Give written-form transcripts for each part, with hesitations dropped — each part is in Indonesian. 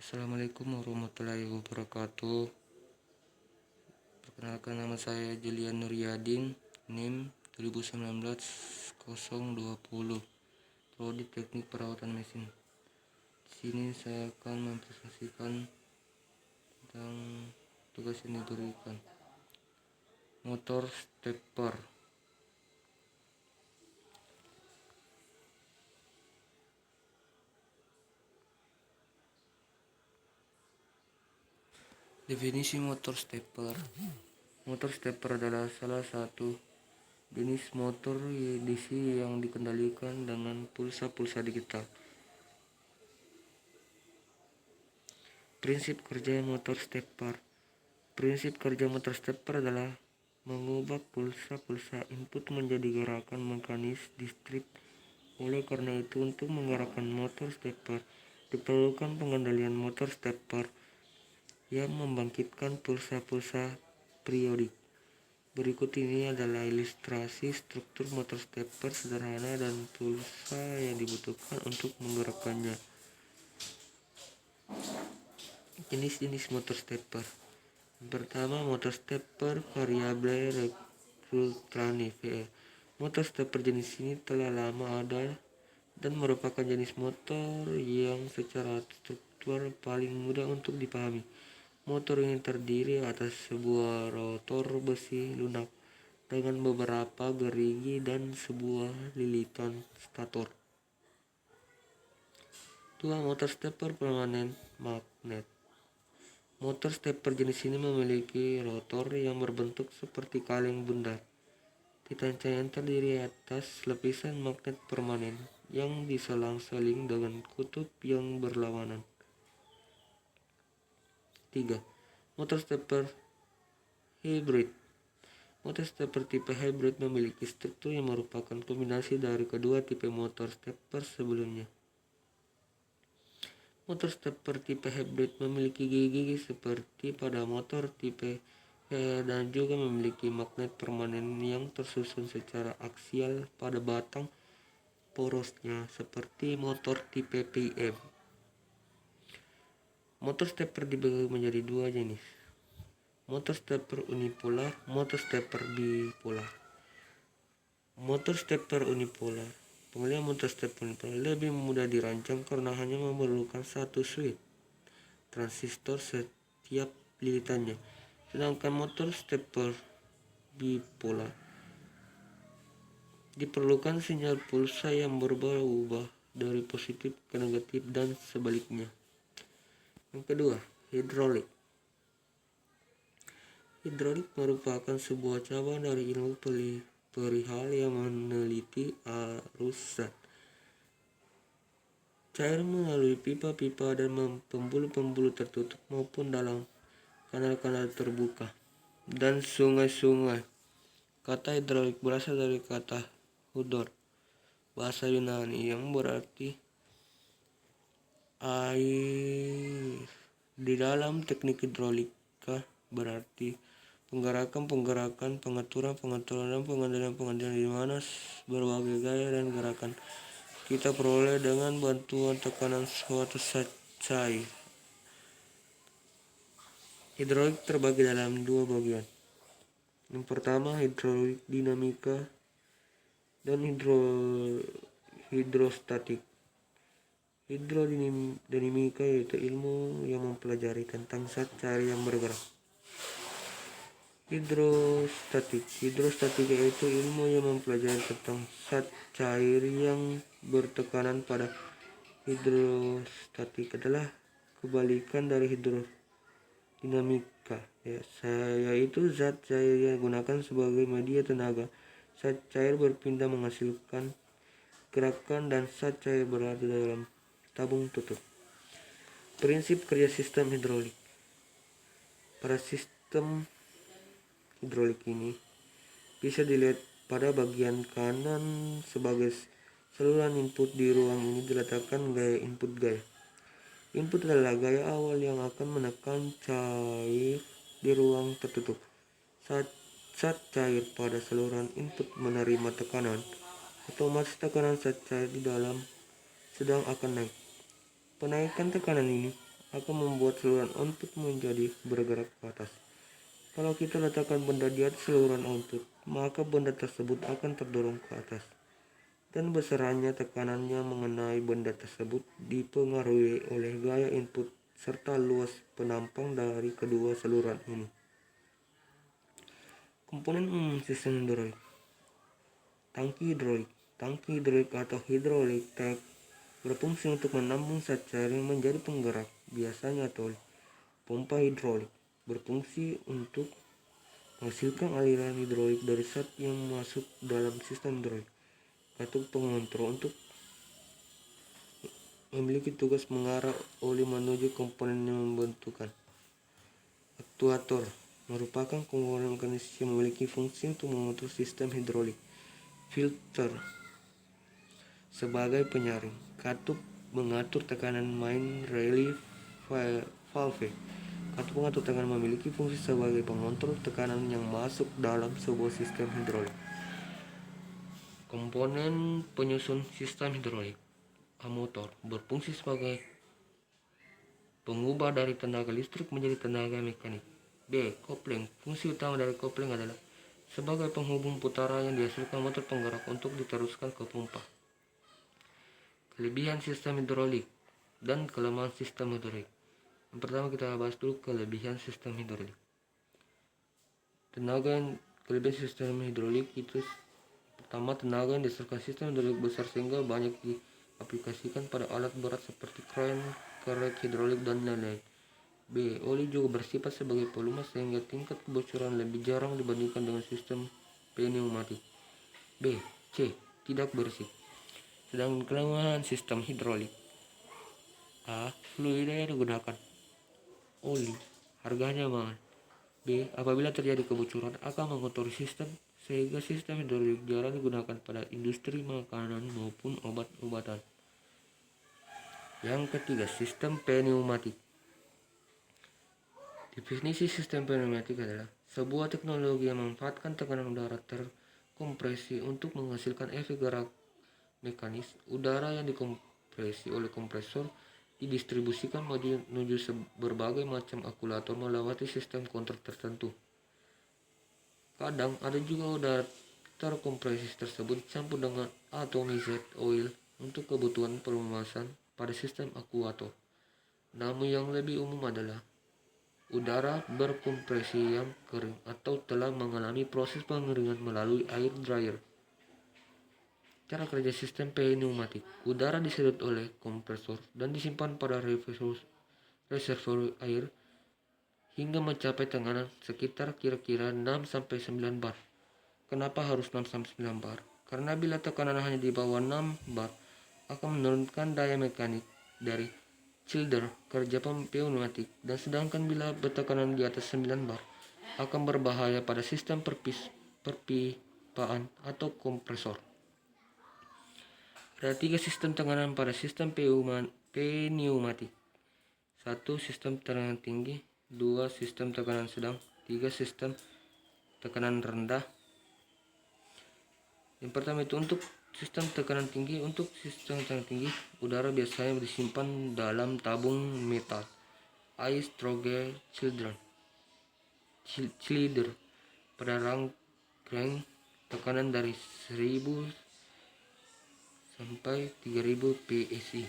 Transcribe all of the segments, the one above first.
Assalamualaikum warahmatullahi wabarakatuh. Perkenalkan, nama saya Julian Nuryadin, NIM 2019-020, Prodi Teknik Perawatan Mesin. Di sini saya akan mempresentasikan tentang tugas yang diberikan. Motor stepper. Definisi motor stepper. Motor stepper adalah salah satu jenis motor DC yang dikendalikan dengan pulsa-pulsa digital. Prinsip kerja motor stepper. Prinsip kerja motor stepper adalah mengubah pulsa-pulsa input menjadi gerakan mekanis distrik. Oleh karena itu, untuk menggerakkan motor stepper diperlukan pengendalian motor stepper yang membangkitkan pulsa-pulsa periodik. Berikut ini adalah ilustrasi struktur motor stepper sederhana dan pulsa yang dibutuhkan untuk menggerakkannya. Jenis-jenis motor stepper. Yang pertama, motor stepper variable recurrent VR. Motor stepper jenis ini telah lama ada dan merupakan jenis motor yang secara struktur paling mudah untuk dipahami. Motor ini terdiri atas sebuah rotor besi lunak dengan beberapa gerigi dan sebuah lilitan stator. 2. Motor stepper permanen magnet. Motor stepper jenis ini memiliki rotor yang berbentuk seperti kaleng bundar. Titancap yang terdiri atas lapisan magnet permanen yang diselang-seling dengan kutub yang berlawanan. 3. Motor stepper hybrid. Motor stepper tipe hybrid memiliki struktur yang merupakan kombinasi dari kedua tipe motor stepper sebelumnya. Motor stepper tipe hybrid memiliki gigi seperti pada motor tipe dan juga memiliki magnet permanen yang tersusun secara aksial pada batang porosnya seperti motor tipe PM. Motor stepper dibagi menjadi dua jenis: motor stepper unipolar, motor stepper bipolar. Motor stepper unipolar. Pengalihan motor stepper unipolar lebih mudah dirancang karena hanya memerlukan satu switch transistor setiap lilitannya. Sedangkan motor stepper bipolar diperlukan sinyal pulsa yang berubah-ubah dari positif ke negatif dan sebaliknya. Yang kedua, hidrolik. Hidrolik merupakan sebuah cabang dari ilmu perihal yang meneliti arus zat cair melalui pipa-pipa dan pembuluh-pembuluh tertutup maupun dalam kanal-kanal terbuka dan sungai-sungai. Kata hidrolik berasal dari kata hudor, bahasa Yunani, yang berarti air. Di dalam teknik hidrolika berarti penggerakan, pengaturan, dan pengendalian di mana berbagai gaya dan gerakan kita peroleh dengan bantuan tekanan suatu zat cair. Hidrolik terbagi dalam dua bagian. Yang pertama, hidrolik dinamika dan hidrostatik. Hidrodinamika yaitu ilmu yang mempelajari tentang zat cair yang bergerak. Hidrostatik yaitu ilmu yang mempelajari tentang zat cair yang bertekanan pada. Hidrostatik adalah kebalikan dari hidrodinamika, yaitu zat cair yang digunakan sebagai media tenaga. Zat cair berpindah menghasilkan gerakan dan zat cair berada dalam tabung tutup. Prinsip kerja sistem hidrolik. Pada sistem hidrolik ini bisa dilihat pada bagian kanan sebagai saluran input. Di ruang ini diletakkan gaya input. Gaya input adalah gaya awal yang akan menekan cair di ruang tertutup. Saat zat cair pada saluran input menerima tekanan, otomatis tekanan zat cair di dalam sedang akan naik. Penaikan tekanan ini akan membuat saluran output menjadi bergerak ke atas. Kalau kita letakkan benda di atas saluran output, maka benda tersebut akan terdorong ke atas. Dan besarnya tekanannya mengenai benda tersebut dipengaruhi oleh gaya input serta luas penampang dari kedua saluran ini. Komponen umum sistem hidrolik. Tangki hidrolik atau hidrolik tank berfungsi untuk menampung zat cair yang menjadi penggerak, biasanya tol. Pompa hidrolik berfungsi untuk menghasilkan aliran hidrolik dari zat yang masuk dalam sistem hidrolik. Katup pengontrol untuk memiliki tugas mengarah oli menuju komponen yang membentukkan. Aktuator merupakan komponen mekanis yang memiliki fungsi untuk mengatur sistem hidrolik. Filter sebagai penyaring. Katup mengatur tekanan main relief valve. Katup mengatur tekanan memiliki fungsi sebagai pengontrol tekanan yang masuk dalam sebuah sistem hidrolik. Komponen penyusun sistem hidrolik. Motor berfungsi sebagai pengubah dari tenaga listrik menjadi tenaga mekanik. B. Kopling. Fungsi utama dari kopling adalah sebagai penghubung putaran yang dihasilkan motor penggerak untuk diteruskan ke pompa. Kelebihan sistem hidrolik dan kelemahan sistem hidrolik. Yang pertama kita bahas dulu kelebihan sistem hidrolik. Kelebihan sistem hidrolik itu pertama, tenaga yang dihasilkan sistem hidrolik besar sehingga banyak diaplikasikan pada alat berat seperti kren, kerek hidrolik dan lain-lain. B. Oli juga bersifat sebagai pelumas sehingga tingkat kebocoran lebih jarang dibandingkan dengan sistem pneumatik. B. C. Tidak bersih. Sedangkan kelemahan sistem hidrolik. A. Fluida yang digunakan. Oli, harganya mahal. B. Apabila terjadi kebocoran akan mengotori sistem sehingga sistem hidrolik jarang digunakan pada industri makanan maupun obat-obatan. Yang ketiga, sistem pneumatik. Definisi sistem pneumatik adalah sebuah teknologi yang memanfaatkan tekanan udara terkompresi untuk menghasilkan efek gerak mekanis. Udara yang dikompresi oleh kompresor didistribusikan menuju berbagai macam akumulator melewati sistem kontrol tertentu. Kadang ada juga udara terkompresi tersebut dicampur dengan atomizer oil untuk kebutuhan pelumasan pada sistem akumulator. Namun yang lebih umum adalah udara berkompresi yang kering atau telah mengalami proses pengeringan melalui air dryer. Cara kerja sistem pneumatik. Udara disedot oleh kompresor dan disimpan pada reservoir air hingga mencapai tekanan sekitar kira-kira 6-9 bar. Kenapa harus 6-9 bar? Karena bila tekanan hanya di bawah 6 bar akan menurunkan daya mekanik dari cylinder kerja pneumatik, dan sedangkan bila bertekanan di atas 9 bar akan berbahaya pada sistem perpipaan atau kompresor. Ada 3 sistem tekanan pada sistem pneumatik. 1. Sistem tekanan tinggi. 2. Sistem tekanan sedang. 3. Sistem tekanan rendah. Yang pertama itu untuk sistem tekanan tinggi. Untuk sistem tekanan tinggi, udara biasanya disimpan dalam tabung metal ice stroke cylinder pada rangkaian tekanan dari 1000 sampai 3000 PSI.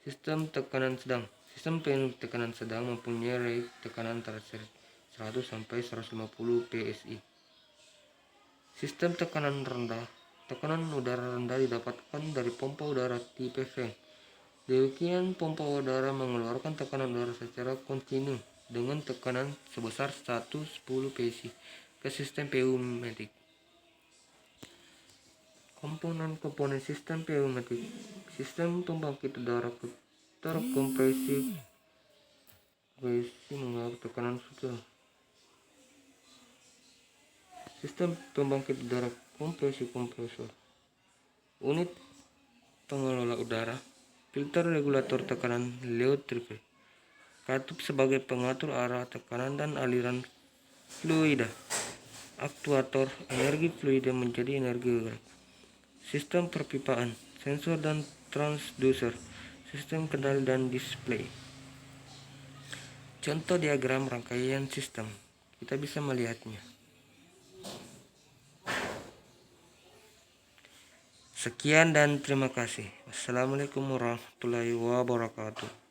Sistem tekanan sedang. Sistem tekanan sedang mempunyai rate tekanan antara 100 sampai 150 PSI. Sistem tekanan rendah. Tekanan udara rendah didapatkan dari pompa udara tipe fan. Demikian pompa udara mengeluarkan tekanan udara secara kontinu dengan tekanan sebesar 110 PSI ke sistem pneumatik. Komponen sistem pneumatik. Sistem pembangkit udara terkompresi mengatur tekanan sudah. Sistem pembangkit udara kompresi kompresor. Unit pengelola udara. Filter regulator tekanan Leotrife. Katup sebagai pengatur arah tekanan dan aliran fluida. Aktuator energi fluida menjadi energi gerak. Sistem perpipaan, sensor dan transducer. Sistem kendali dan display. contoh diagram rangkaian sistem. Kita bisa melihatnya. Sekian dan terima kasih. Wassalamualaikum warahmatullahi wabarakatuh.